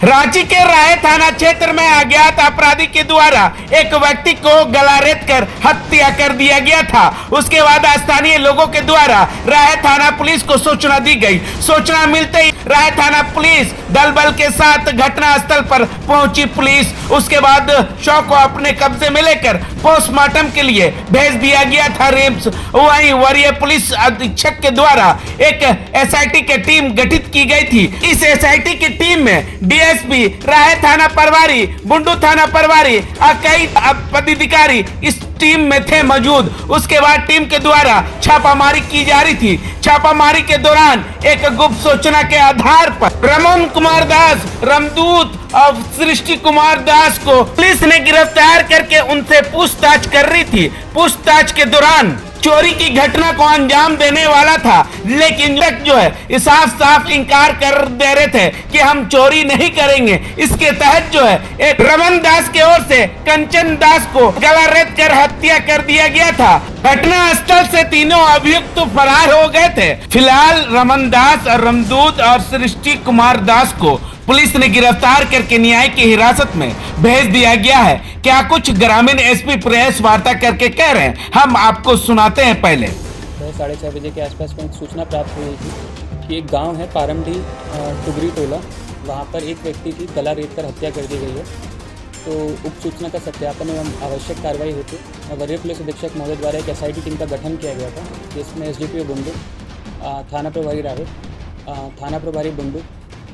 रांची के राय थाना क्षेत्र में अज्ञात अपराधी के द्वारा एक व्यक्ति को गला रेत कर हत्या कर दिया गया था। उसके बाद स्थानीय लोगों के द्वारा राय थाना पुलिस को सूचना दी गई। सूचना मिलते ही राय थाना पुलिस दल बल के साथ घटना स्थल पर पहुंची। पुलिस उसके बाद शव को अपने कब्जे में लेकर पोस्टमार्टम के लिए भेज दिया गया था रिम्स। वहीं वरीय पुलिस अधीक्षक के द्वारा एक एसआईटी की टीम गठित की गई थी। इस एसआईटी की टीम में डीएसपी राय थाना प्रभारी, बुंडू थाना प्रभारी और कई पदाधिकारी इस टीम में थे मौजूद। उसके बाद टीम के द्वारा छापामारी की जा रही थी। छापामारी के दौरान एक गुप्त सूचना के आधार पर रमन कुमार दास, रामदूत और सृष्टि कुमार दास को पुलिस ने गिरफ्तार करके उनसे पूछताछ कर रही थी। पूछताछ के दौरान चोरी की घटना को अंजाम देने वाला था, लेकिन जो है साफ साफ इनकार कर दे रहे थे कि हम चोरी नहीं करेंगे। इसके तहत जो है एक रमन दास के ओर से कंचन दास को गला रेत कर हत्या कर दिया गया था। घटना स्थल से तीनों अभियुक्त फरार हो गए थे। फिलहाल रमन दास और रामदूत और सृष्टि कुमार दास को पुलिस ने गिरफ्तार करके न्याय की हिरासत में भेज दिया गया है। क्या कुछ ग्रामीण एसपी प्रेस वार्ता करके कह रहे हैं, हम आपको सुनाते हैं। पहले 6:30 बजे के आसपास में एक सूचना प्राप्त हुई थी कि एक गांव है पारमडी टुगरी टोला, वहां पर एक व्यक्ति की गला रेत कर हत्या कर दी गई है। तो उक्त सूचना का सत्यापन एवं आवश्यक कार्रवाई हेतु वरीय पुलिस अधीक्षक महोदय द्वारा एक एसआईटी टीम का गठन किया गया था, जिसमें एसडीपीओ बुंडू, थाना प्रभारी राहे, थाना प्रभारी बुंडू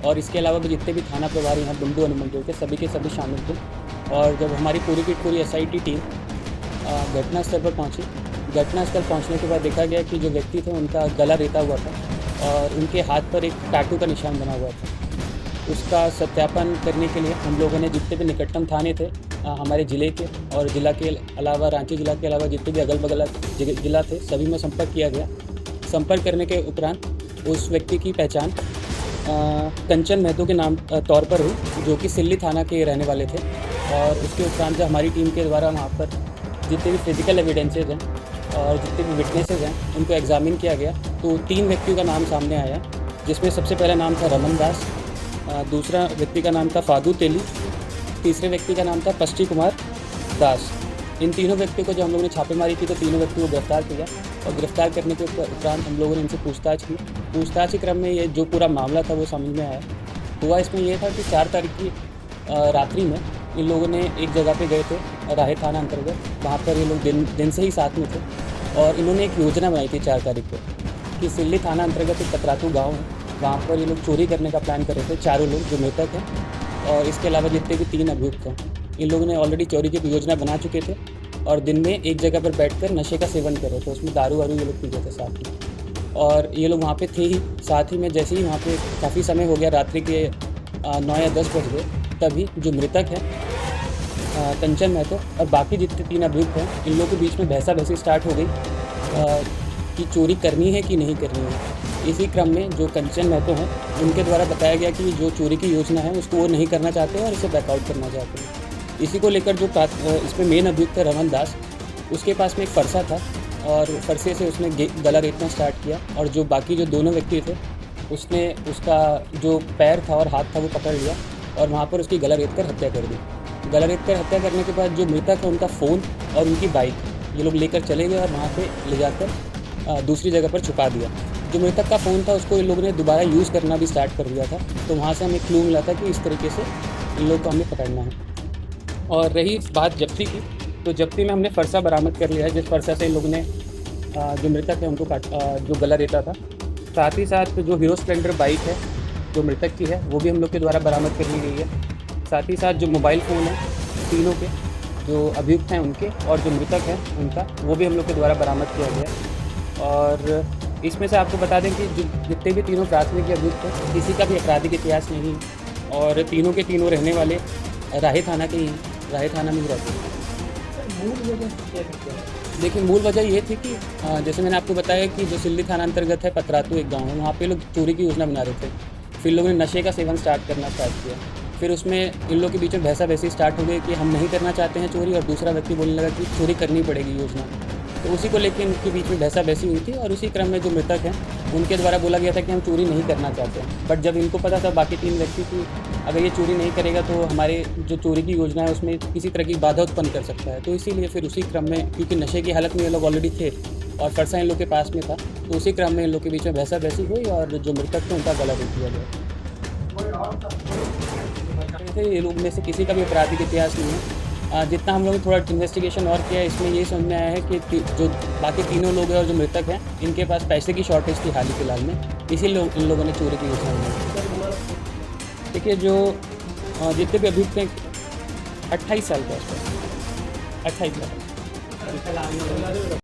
और इसके अलावा भी जितने भी थाना प्रभारी हैं बुंडू अनुमंडल के सभी शामिल थे। और जब हमारी पूरी की पूरी एसआईटी टीम घटना स्थल पर पहुंची, घटना स्थल पहुंचने के बाद देखा गया कि जो व्यक्ति थे उनका गला रेता हुआ था और उनके हाथ पर एक टैटू का निशान बना हुआ था। उसका सत्यापन करने के लिए हम लोगों ने जितने भी निकटतम थाने थे हमारे ज़िले के और ज़िला के अलावा रांची ज़िला के अलावा जितने भी अगल बगल ज़िला थे सभी में संपर्क किया गया। संपर्क करने के उपरांत उस व्यक्ति की पहचान कंचन महतो के नाम तौर पर हुई, जो कि सिल्ली थाना के रहने वाले थे। और उसके उपरांत जब हमारी टीम के द्वारा वहाँ पर जितने भी फिजिकल एविडेंसेज हैं और जितने भी विटनेसेज हैं उनको एग्जामिन किया गया, तो 3 व्यक्तियों का नाम सामने आया, जिसमें सबसे पहला नाम था रमन दास, दूसरा व्यक्ति का नाम था फादू तेली, तीसरे व्यक्ति का नाम था पष्टी कुमार दास। इन तीनों व्यक्तियों को जब हम लोगों ने छापेमारी की तो तीनों व्यक्तियों को गिरफ्तार किया और गिरफ्तार करने के उपरांत हम लोगों ने इनसे पूछताछ की। पूछताछ के क्रम में ये जो पूरा मामला था वो समझ में आया। हुआ इसमें यह था कि 4 तारीख की रात्रि में इन लोगों ने एक जगह पे गए थे राय थाना अंतर्गत। वहाँ पर ये लोग दिन से ही साथ में थे और इन्होंने एक योजना बनाई थी 4 तारीख को कि सिल्ली थाना अंतर्गत एक कतरातू गाँव है, वहाँ पर ये लोग चोरी करने का प्लान कर रहे थे। चारों लोग जो मृतक हैं और इसके अलावा जितने भी 3 अभियुक्त हैं, इन लोगों ने ऑलरेडी चोरी की योजना बना चुके थे और दिन में एक जगह पर बैठकर नशे का सेवन कर रहे थे। उसमें दारू वारू ये लोग पी रहे थे साथ में और ये लोग वहाँ पे थे ही। साथ ही में जैसे ही वहाँ पे काफ़ी समय हो गया, रात्रि के 9 या 10 बज गए, तभी जो मृतक है कंचन महतो और बाकी जितने 3 अभियुक्त हैं इन लोगों के बीच में बहसा स्टार्ट हो गई कि चोरी करनी है कि नहीं करनी है। इसी क्रम में जो कंचन महतो हैं उनके द्वारा बताया गया कि जो चोरी की योजना है उसको वो नहीं करना चाहते हैं और इसे बैकआउट करना चाहते हैं। इसी को लेकर जो इसमें मेन अभियुक्त है रमन दास, उसके पास में एक फरसा था और फरसे से उसने गला रेतना स्टार्ट किया और जो बाकी जो दोनों व्यक्ति थे उसने उसका जो पैर था और हाथ था वो पकड़ लिया और वहाँ पर उसकी गला रेत कर हत्या कर दी। गला रेत कर हत्या करने के बाद जो मृतक है उनका फ़ोन और उनकी बाइक ये लोग लेकर चले गए और वहाँ पर ले जाकर दूसरी जगह पर छुपा दिया। जो मृतक का फ़ोन था उसको इन लोगों ने दोबारा यूज़ करना भी स्टार्ट कर दिया था, तो वहाँ से हमें क्लू मिला था कि इस तरीके से इन लोग को हमें पकड़ना है। और रही बात जब्ती की, तो जब्ती में हमने फरसा बरामद कर लिया है, जिस फरसा से इन लोगों ने जो मृतक है उनको जो गला रेता था। साथ ही साथ जो हीरो स्प्लेंडर बाइक है जो मृतक की है वो भी हम लोग के द्वारा बरामद कर ली गई है। साथ ही साथ जो मोबाइल फ़ोन है तीनों के जो अभियुक्त हैं उनके और जो मृतक है उनका, वो भी हम लोग के द्वारा बरामद किया गया। और इसमें से आपको बता दें कि जो जितने भी तीनों प्राथमिक अभियुक्त हैं किसी का भी आपराधिक इतिहास नहीं और तीनों के तीनों रहने वाले राय थाना के ही राय थाना में ही रहते हैं। देखिए मूल वजह ये थी कि जैसे मैंने आपको बताया कि जो सिल्ली थाना अंतर्गत है पतरातू एक गांव है, वहाँ पे लोग चोरी की योजना बना रहे थे। फिर लोगों ने नशे का सेवन स्टार्ट करना स्टार्ट किया। फिर उसमें इन लोगों के बीच में बहसा स्टार्ट हो गई कि हम नहीं करना चाहते हैं चोरी और दूसरा व्यक्ति बोलने लगा कि चोरी करनी पड़ेगी योजना। तो उसी को लेकर इनके बीच में बहसा हुई थी और उसी क्रम में जो मृतक हैं उनके द्वारा बोला गया था कि हम चोरी नहीं करना चाहते हैं। बट जब इनको पता था बाकी 3 व्यक्ति की अगर ये चोरी नहीं करेगा तो हमारे जो चोरी की योजना है उसमें किसी तरह की बाधा उत्पन्न कर सकता है। तो इसीलिए फिर उसी क्रम में, क्योंकि नशे की हालत में ये लोग ऑलरेडी थे और फरसा इन लोग के पास में था, तो उसी क्रम में इन लोग के बीच में बहसा-बहसी हुई और जो मृतक थे उनका गला घोट दिया गया। वैसे ये लोग में से किसी का भी आपराधिक इतिहास नहीं है। जितना हम लोगों ने थोड़ा इन्वेस्टिगेशन और किया, इसमें ये समझ में आया है कि जो बाकी तीनों लोग हैं और जो मृतक हैं, इनके पास पैसे की शॉर्टेज थी हाल ही फिलहाल में, इसीलिए इन लोगों ने चोरी की योजना बनाई। देखिए, जो जितने भी अभियुक्त हैं 28 साल के आसपास, 28 साल।